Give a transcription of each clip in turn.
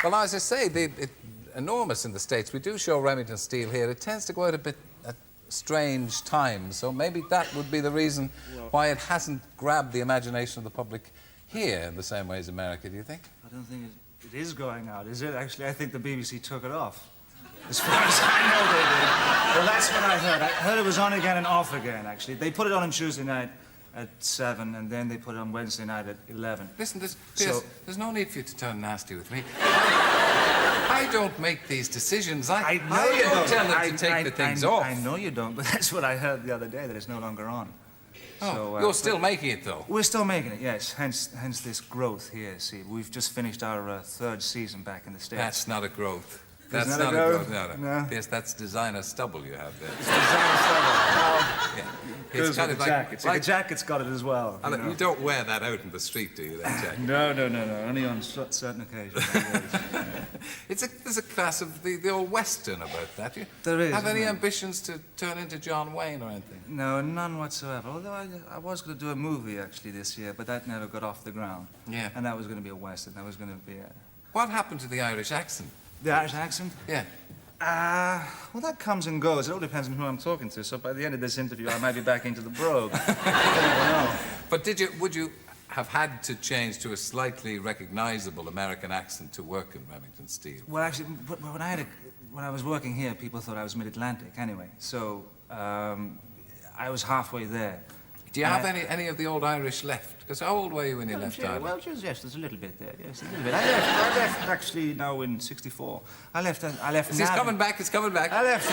Well, as I say, enormous in the States. We do show Remington Steele here. It tends to go out a bit at strange times, so maybe that would be the reason why it hasn't grabbed the imagination of the public here in the same way as America, do you think? I don't think it is going out, is it? Actually, I think the BBC took it off. As far as I know, they did. Well, that's what I heard. I heard it was on again and off again, actually. They put it on Tuesday night at 7, and then they put it on Wednesday night at 11. Listen, there's no need for you to turn nasty with me. I don't make these decisions. I know you don't tell them to take the things off. I know you don't, but that's what I heard the other day, that it's no longer on. Oh, so, you're still making it, though? We're still making it, yes. Hence this growth here, see. We've just finished our third season back in the States. That's not a growth. That's not a growth. No. Yes, that's designer stubble you have there. It's designer stubble. Yeah. It's kind of like... Jacket. The jacket's got it as well. You don't wear that out in the street, do you, that jacket? No. Only on certain occasions. There's a class of the old Western about that. Do you there is. Have any ambitions to turn into John Wayne or anything? No, none whatsoever. Although I was going to do a movie, actually, this year, but that never got off the ground. Yeah. And that was going to be a Western. That was going to be a... What happened to the Irish accent? The Irish accent? Yeah. Well, that comes and goes. It all depends on who I'm talking to. So by the end of this interview, I might be back into the brogue. I don't know. But would you have had to change to a slightly recognizable American accent to work in Remington Steele? Well, actually, when I was working here, people thought I was mid-Atlantic anyway. So I was halfway there. Do you have any of the old Irish left? Because how old were you when you left Ireland? Well, yes, there's a little bit there. Yes, a little bit. I left actually now in '64. I left. It's coming back. It's coming back. I left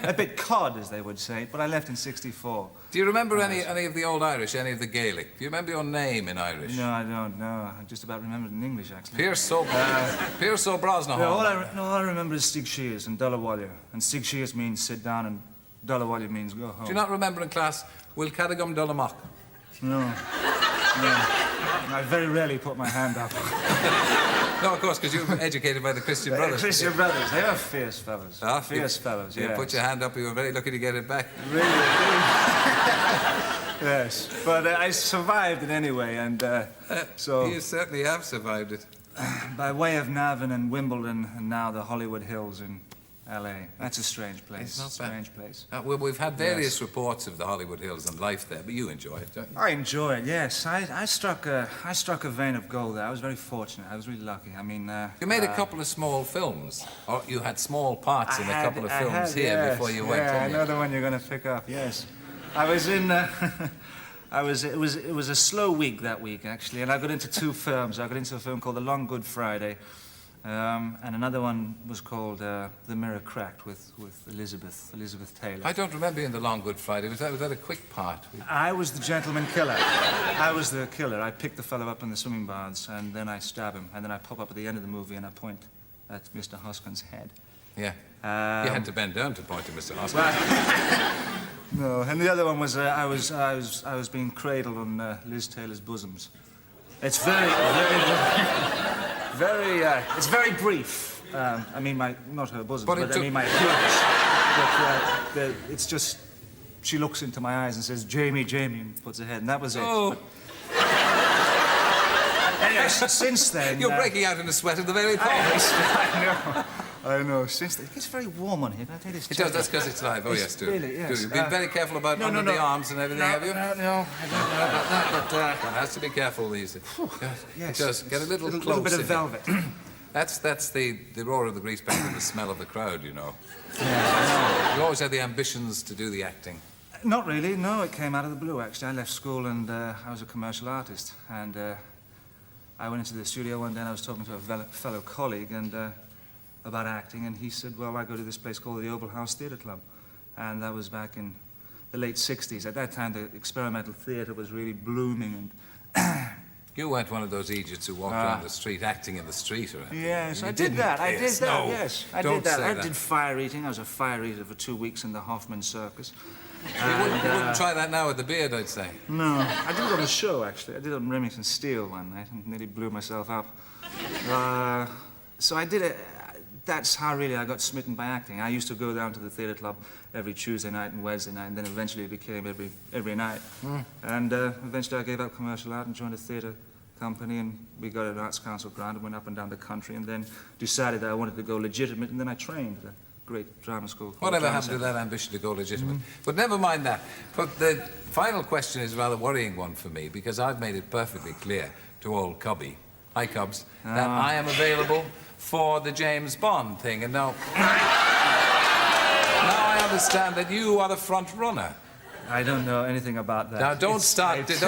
a bit cod, as they would say, but I left in '64. Do you remember any of the old Irish, any of the Gaelic? Do you remember your name in Irish? No, I don't. No, I just about remembered in English actually. Pierce Brosnan. No, all I remember is Stig Shears and Dullawallia. And Stig Shears means sit down, and Dullawallia means go home. Do you not remember in class? Will Cadagum Dullamach? No. I very rarely put my hand up. No, of course, because you were educated by the Christian Brothers. Christian Brothers, they were fierce fellows. Fierce fellows, yeah. You put your hand up, you were very lucky to get it back. Really? Yes, but I survived it anyway, and so... You certainly have survived it. By way of Navan and Wimbledon, and now the Hollywood Hills in L.A. That's a strange place. It's not strange place. Well, we've had various reports of the Hollywood Hills and life there, but you enjoy it, don't you? I enjoy it, yes. I struck a vein of gold there. I was very fortunate. I was really lucky. I mean... you made a couple of small films. Or you had small parts in a couple of films here before you went. Yeah, I know the one you're going to pick up, yes. I was in... It was a slow week that week, actually, and I got into two films. I got into a film called The Long Good Friday, and another one was called The Mirror Cracked with Elizabeth Taylor. I don't remember you in The Long Good Friday. Was that a quick part? I was the gentleman killer. I was the killer. I pick the fellow up in the swimming baths, and then I stab him, and then I pop up at the end of the movie and I point at Mr. Hoskin's head. Yeah. You had to bend down to point to Mr. Hoskin. No, and the other one was I was being cradled on Liz Taylor's bosoms. It's it's very brief. I mean, not her bosoms, but I mean my appearance. But it's just, she looks into my eyes and says, Jamie, Jamie, and puts her head, and that was it. Oh. Anyway, since then... You're breaking out in a sweat at the very top. I know. Since then, it gets very warm on here. Can I tell you this? It does. That's because it's live. Oh, yes, do. Really, yes. You've been very careful about under the arms and everything, have you? No, I don't know about that, but... One has to be careful these days. Yes. Just get a little close. A little bit of velvet. That's the roar of the grease paint and the smell of the crowd, you know. Yeah, you always had the ambitions to do the acting. Not really. No, it came out of the blue, actually. I left school and I was a commercial artist. And I went into the studio one day and I was talking to a fellow colleague and about acting, and he said, well, I go to this place called the Oval House Theatre Club. And that was back in the late 60s. At that time, the experimental theatre was really blooming. And you weren't one of those idiots who walked around the street acting in the street or anything. Yes, I did that. I did that, no, yes. I did that. I did fire eating. I was a fire eater for 2 weeks in the Hoffman Circus. You wouldn't try that now with the beard, I'd say. No, I did it on a show, actually. I did it on Remington Steele one night and nearly blew myself up. So I did it. That's how really I got smitten by acting. I used to go down to the theatre club every Tuesday night and Wednesday night, and then eventually it became every night. And eventually I gave up commercial art and joined a theatre company, and we got an Arts Council grant and went up and down the country, and then decided that I wanted to go legitimate, and then I trained at a great drama school. Whatever happened to that ambition to go legitimate? But never mind that. But the final question is a rather worrying one for me, because I've made it perfectly clear to old Cubby, hi Cubs, that I am available for the James Bond thing, and now I understand that you are the front runner. I don't know anything about that. Now, don't start. That's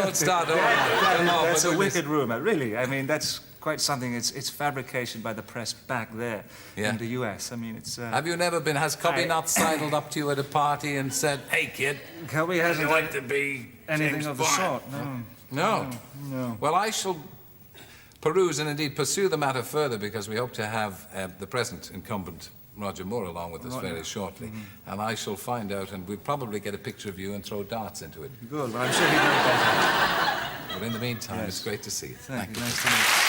a wicked rumor, really. I mean, that's quite something. It's fabrication by the press back there in the US. I mean, it's... Have you never been... Has Cubby not sidled up to you at a party and said, "Hey, kid, Cubby hasn't like to be anything James of the Bond?" sort. No. Well, I shall peruse and indeed pursue the matter further, because we hope to have the present incumbent Roger Moore along with us very shortly. And I shall find out, and we'll probably get a picture of you and throw darts into it. Good, well, I'm sure he'll know better. But in the meantime, it's great to see you. Thank you. Nice to meet you.